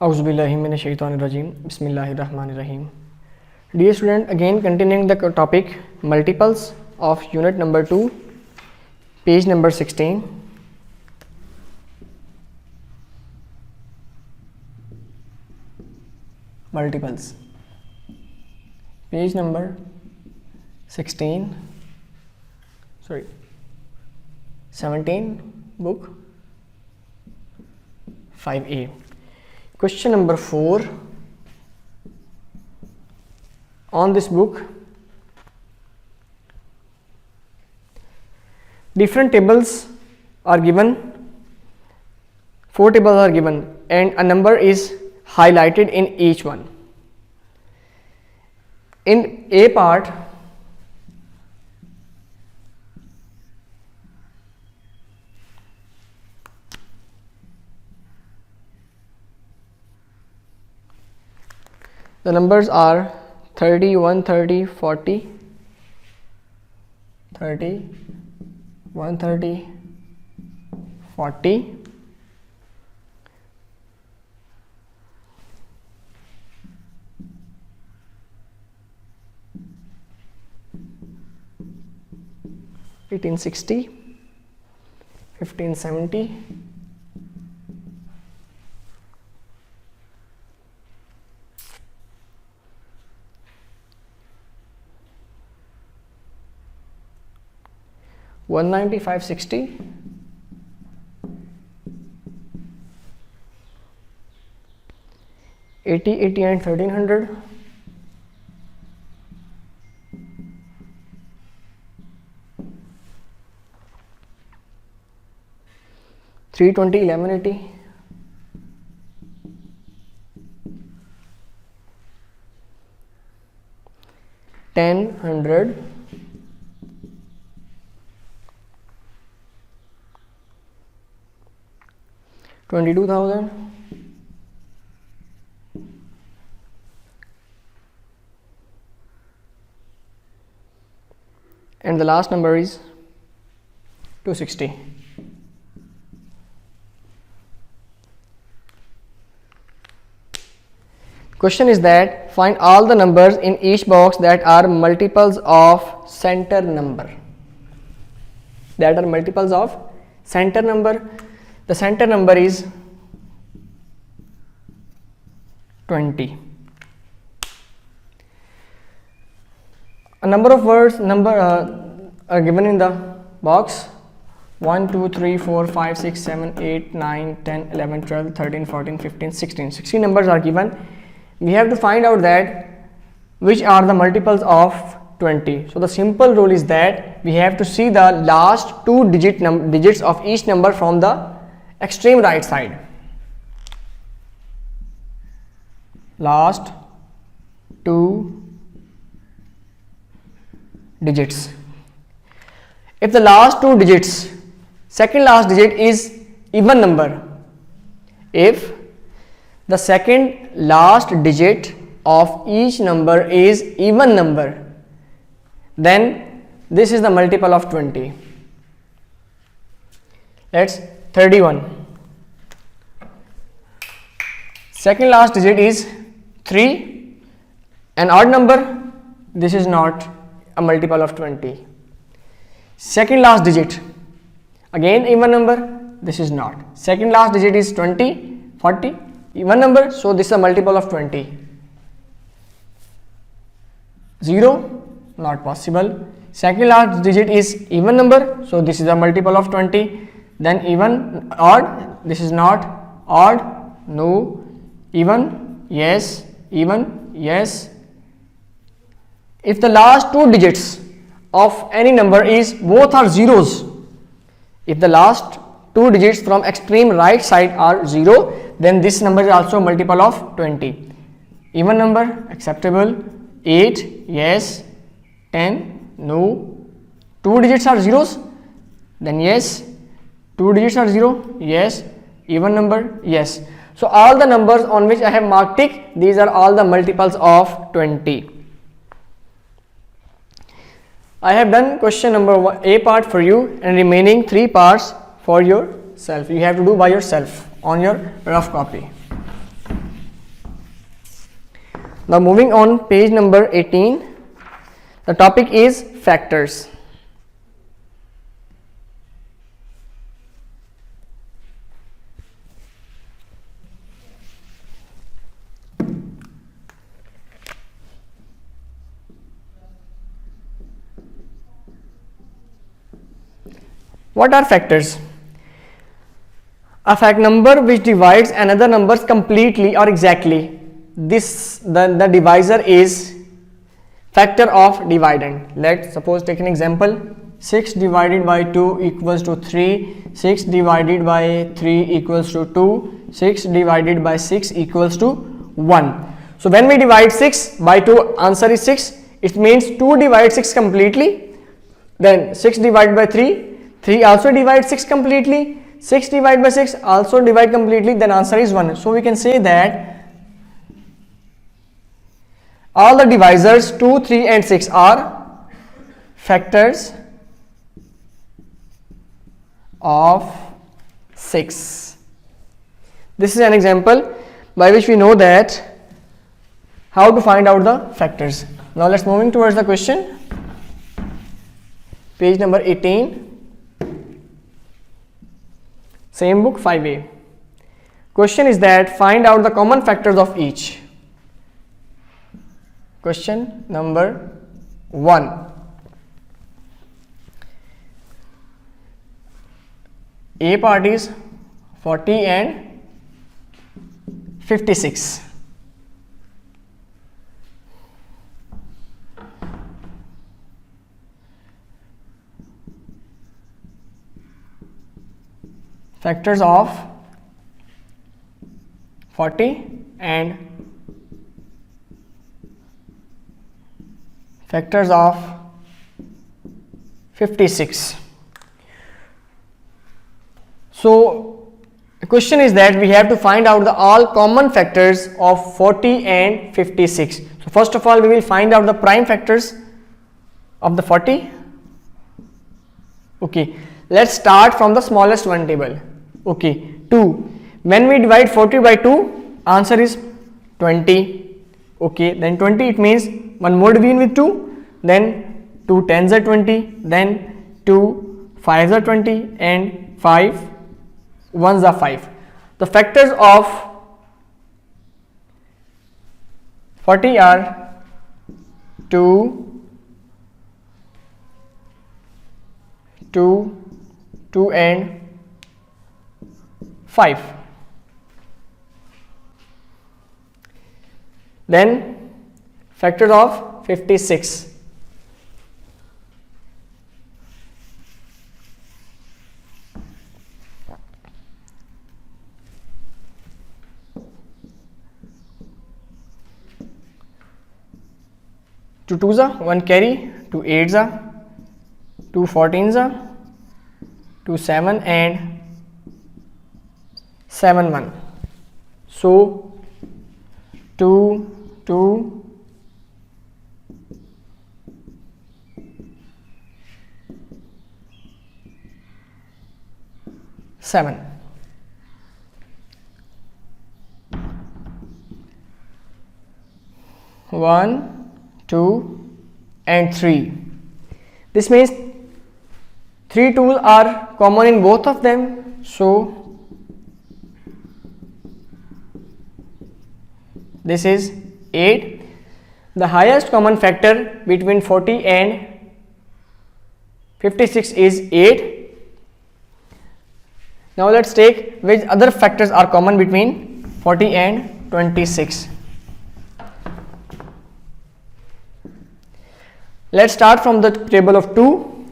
Auzubillahi minash-shaytanir-rajim. Bismillahir-rahmanir-rahim. Dear student, again continuing the topic multiples of unit number 2, page number 16. Multiples. Page number 16. 17, book 5A. Question number 4 on this book. Different tables are given, 4 tables are given, and a number is highlighted in each one. In A part, the numbers are 30, 130, 40, 30, 130, 40, 1860, 1570, 190, 560, 80, 89, 1300, 320, 1180, 10, 100, 22,000, and the last number is 260. Question is that find all the numbers in each box that are multiples of center number. That are multiples of center number. The center number is 20. A number of words are given in the box. 1, 2, 3, 4, 5, 6, 7, 8, 9, 10, 11, 12, 13, 14, 15, 16. 16 numbers are given. We have to find out that which are the multiples of 20. So the simple rule is that we have to see the last 2 digits of each number from the extreme right side. Last 2 digits. If the last 2 digits, second last digit is even number, if the second last digit of each number is even number, then this is the multiple of 20. Let's 31. Second last digit is 3, an odd number, this is not a multiple of 20. Second last digit, again even number, this is not. Second last digit is 20, 40, even number, so this is a multiple of 20. 0, not possible. Second last digit is even number, so this is a multiple of 20. Then even, odd, this is not. Odd, no. Even, yes. Even, yes. If the last 2 digits of any number is both are zeros, if the last 2 digits from extreme right side are 0, then this number is also a multiple of 20. Even number, acceptable. 8, yes. 10, no. 2 digits are zeros, then yes. 2 digits are 0, yes. Even number, yes. So all the numbers on which I have marked tick, these are all the multiples of 20. I have done question number A part for you and remaining 3 parts for yourself. You have to do by yourself on your rough copy. Now moving on, page number 18. The topic is factors. What are factors? A fact number which divides another numbers completely or exactly. This the divisor is factor of dividend. Let's suppose take an example. 6 divided by 2 equals to 3, 6 divided by 3 equals to 2, 6 divided by 6 equals to 1. So when we divide 6 by 2, answer is 6. It means 2 divides 6 completely. Then 6 divided by 3 also divides 6 completely. 6 divided by 6 also divide completely, then answer is 1. So we can say that all the divisors 2, 3 and 6 are factors of 6. This is an example by which we know that how to find out the factors. Now let's moving towards the question. Page number 18. Same book, 5A. Question is that find out the common factors of each. Question number 1. A part is 40 and 56. Factors of 40 and factors of 56. So the question is that we have to find out the all common factors of 40 and 56. So first of all we will find out the prime factors of the 40. Okay, let's start from the smallest one table. Okay, 2. When we divide 40 by 2, answer is 20. Okay, then 20 it means one more division with 2, then 2 tens are 20, then 2 5s are 20 and 5 1s are 5. The factors of 40 are 2, 2 and 5. Then factors of 56. Two 2s are 1 carry, 2 8s are 2 14s are 2 7 and 7 1. So 2 2 7. One, 2 and 3. This means 3 2s are common in both of them. So this is 8. The highest common factor between 40 and 56 is 8. Now let's take which other factors are common between 40 and 26. Let's start from the table of 2.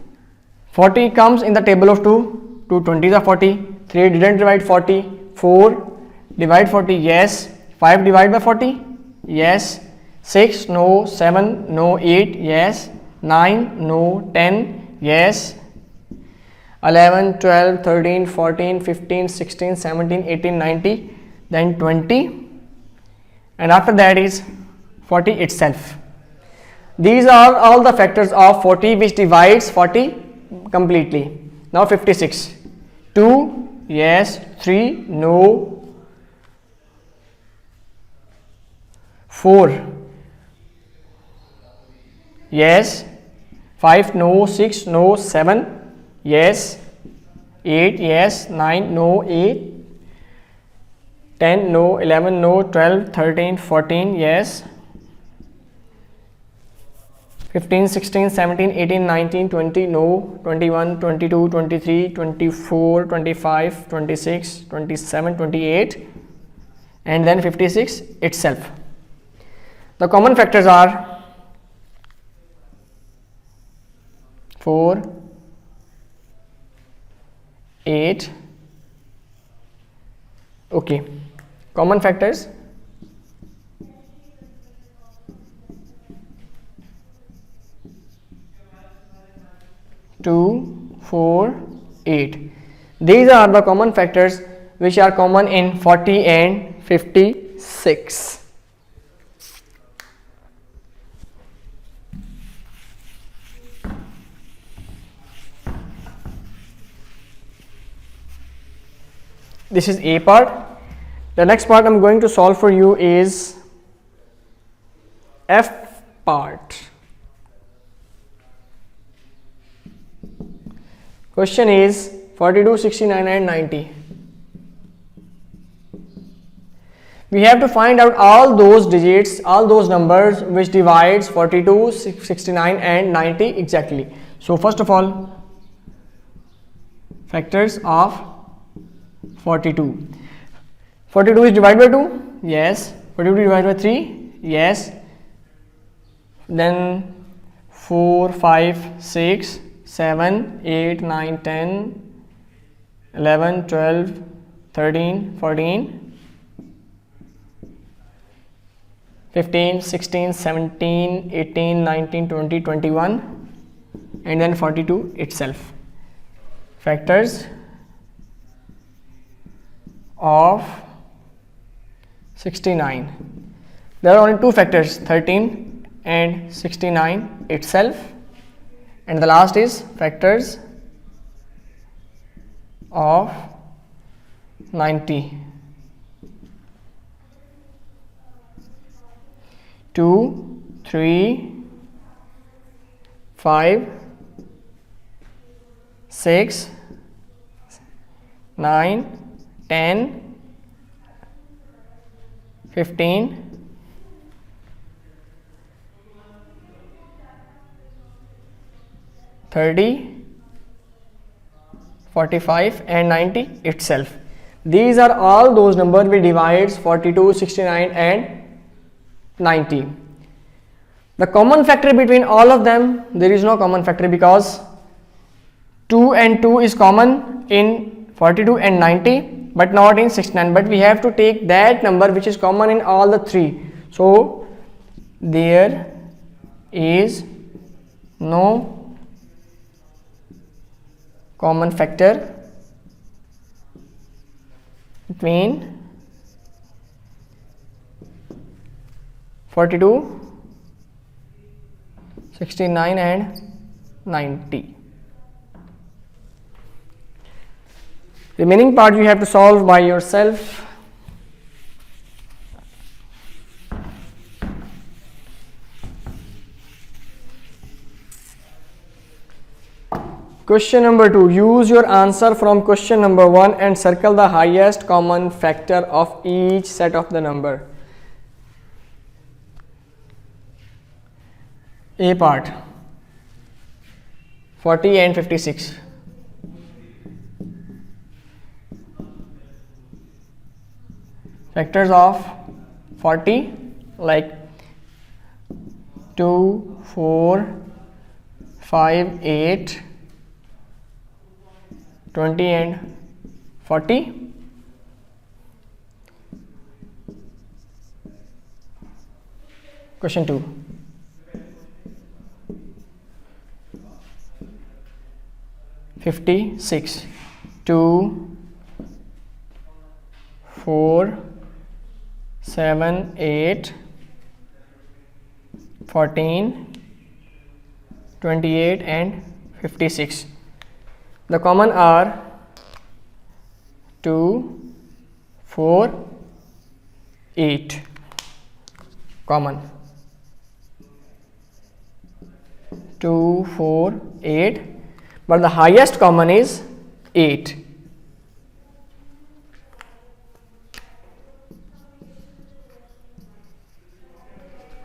40 comes in the table of 2. 2 20s are 40. 3 didn't divide 40. 4 divide 40, yes. 5 divide by 40, yes. 6 no. 7 no. 8 yes. 9 no. 10 yes. 11 12 13 14 15 16 17 18 19, then 20, and after that is 40 itself. These are all the factors of 40 which divides 40 completely. Now 56. 2 yes. 3 no. 4 yes. 5, no. 6, no. 7, yes. 8, yes. 9, no. 8, 10, no. 11, no. 12, 13, 14, yes. 15, 16, 17, 18, 19, 20, no. 21, 22, 23, 24, 25, 26, 27, 28, and then 56 itself. The common factors are 4, 8. Okay, common factors. 2, 4, 8. These are the common factors which are common in 40 and 56. This is A part. The next part I'm going to solve for you is F part. Question is 42, 69 and 90. We have to find out all those digits, all those numbers which divides 42, 69 and 90 exactly. So first of all, factors of 42. 42 is divided by 2? Yes. 42 divided by 3? Yes. Then 4, 5, 6, 7, 8, 9, 10, 11, 12, 13, 14, 15, 16, 17, 18, 19, 20, 21, and then 42 itself. Factors of 69. There are only two factors, 13 and 69 itself, and the last is factors of 90. 2, 3, 5, 6, 9, 10, 15, 30, 45 and 90 itself. These are all those numbers which divides 42, 69 and 90. The common factor between all of them, there is no common factor because 2 and 2 is common in 42 and 90 but not in 69, but we have to take that number which is common in all the three. So there is no common factor between 42, 69 and 90. Remaining part you have to solve by yourself. Question number 2. Use your answer from question number 1 and circle the highest common factor of each set of the number. A part 40 and 56. Factors of 40 like 2, 4, 5, 8, 20 and 40. Question 2. 56. 2, 4, 7, 8, 14, 28 and 56. The common are 2, 4, 8. Common. 2, 4, 8, but the highest common is 8.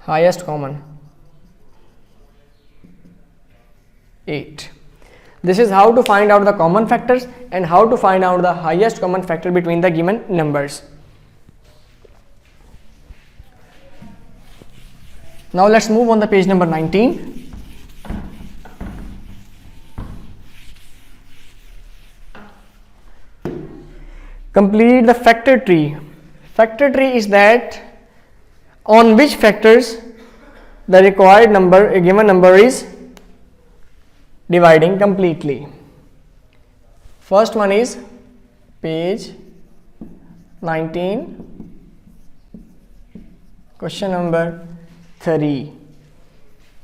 Highest common 8. This is how to find out the common factors and how to find out the highest common factor between the given numbers. Now let's move on the page number 19. Complete the factor tree. Factor tree is that on which factors the required number, a given number, is dividing completely. First one is page 19, question number 3,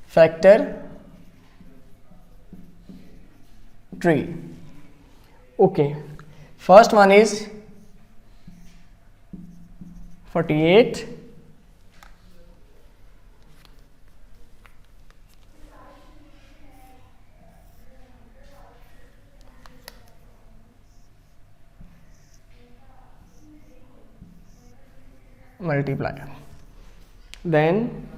factor tree. Okay, first one is 48, multiply, then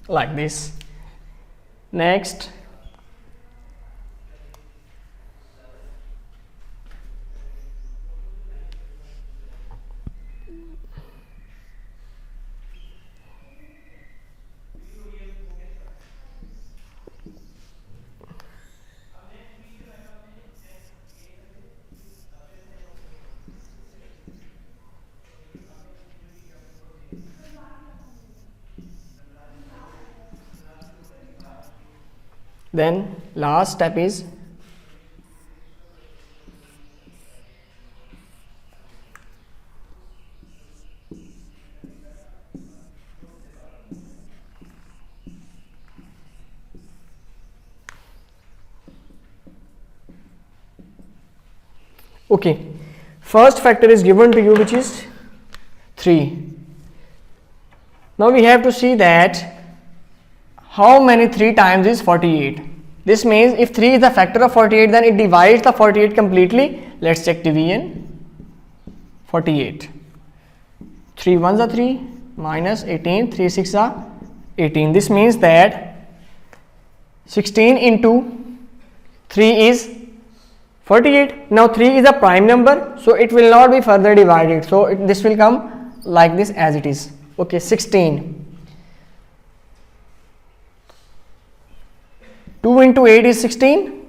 like this. Next, last step is okay. First factor is given to you, which is 3. Now we have to see that how many 3 times is 48. This means if 3 is the factor of 48, then it divides the 48 completely. Let's check division. 48. 3 ones are 3 minus 18, 3 6 are 18. This means that 16 into 3 is 48. Now 3 is a prime number, so it will not be further divided. So this will come like this as it is. Okay, 16. 2 into 8 is 16.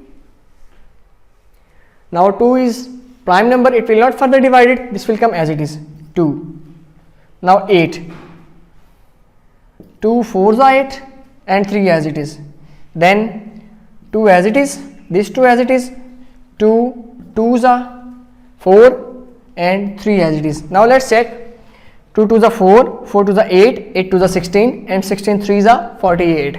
Now 2 is prime number, it will not further divide it. This will come as it is, 2. Now 8. 2 4s are 8 and 3 as it is. Then 2 as it is, this 2 as it is, 2 2s are 4 and 3 as it is. Now let's check. 2 2s are 4, 4 2s are 8, 8 2s are 16 and 16 3s are 48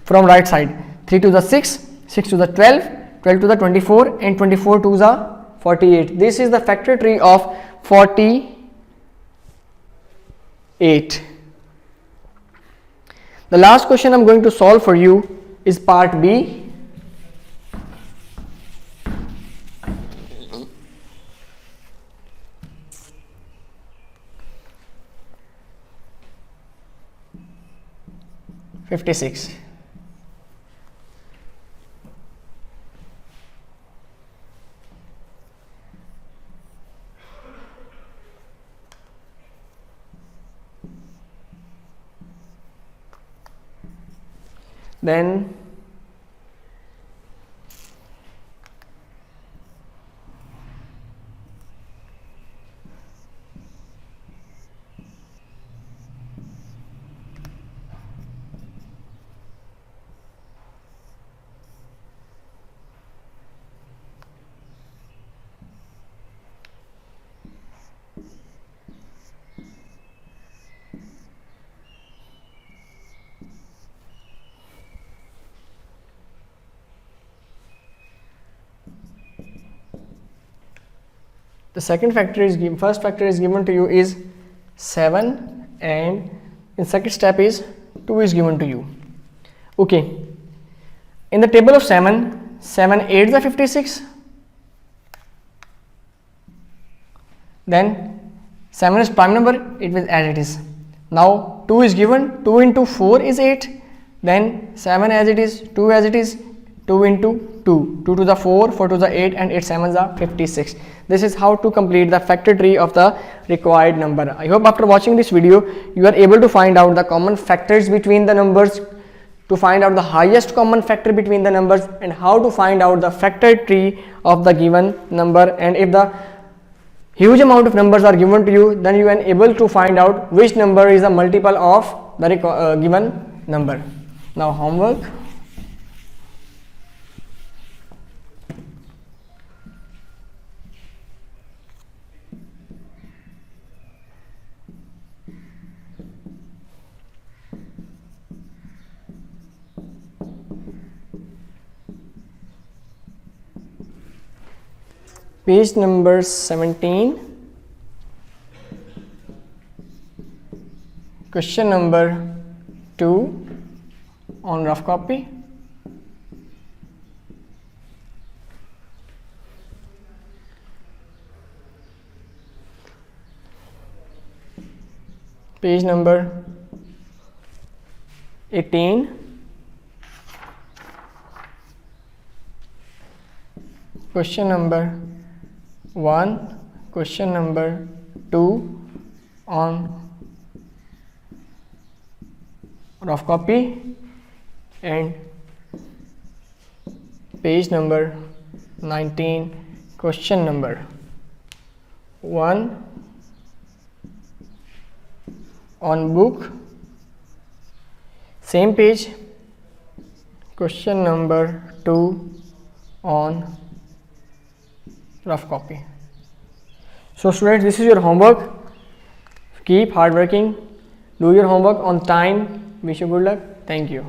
from right side. 3 2s are 6, 6 2s are 12, 12 2s are 24 and 24 2s are 48. This is the factor tree of 48. The last question I am going to solve for you is part B. (56). Then The second factor is given, first factor is given to you is 7, and in second step is 2 is given to you. Okay, in the table of 7, 7 8 is 56, then 7 is prime number, it will as it is. Now 2 is given, 2 into 4 is 8, then 7 as it is, 2 as it is, 2 into 2, 2 to the 4, 4 to the 8, and 8 7s are 56. This is how to complete the factor tree of the required number. I hope after watching this video you are able to find out the common factors between the numbers, to find out the highest common factor between the numbers, and how to find out the factor tree of the given number. And if the huge amount of numbers are given to you, then you are able to find out which number is a multiple of the given number. Now homework. Page number 17, question number 2 on rough copy. Page number 18, question number 1, question number 2 on rough copy, and page number 19, question number 1 on book, same page, question number 2 on rough copy. So students, this is your homework. Keep hard working, do your homework on time. Wish you good luck. Thank you.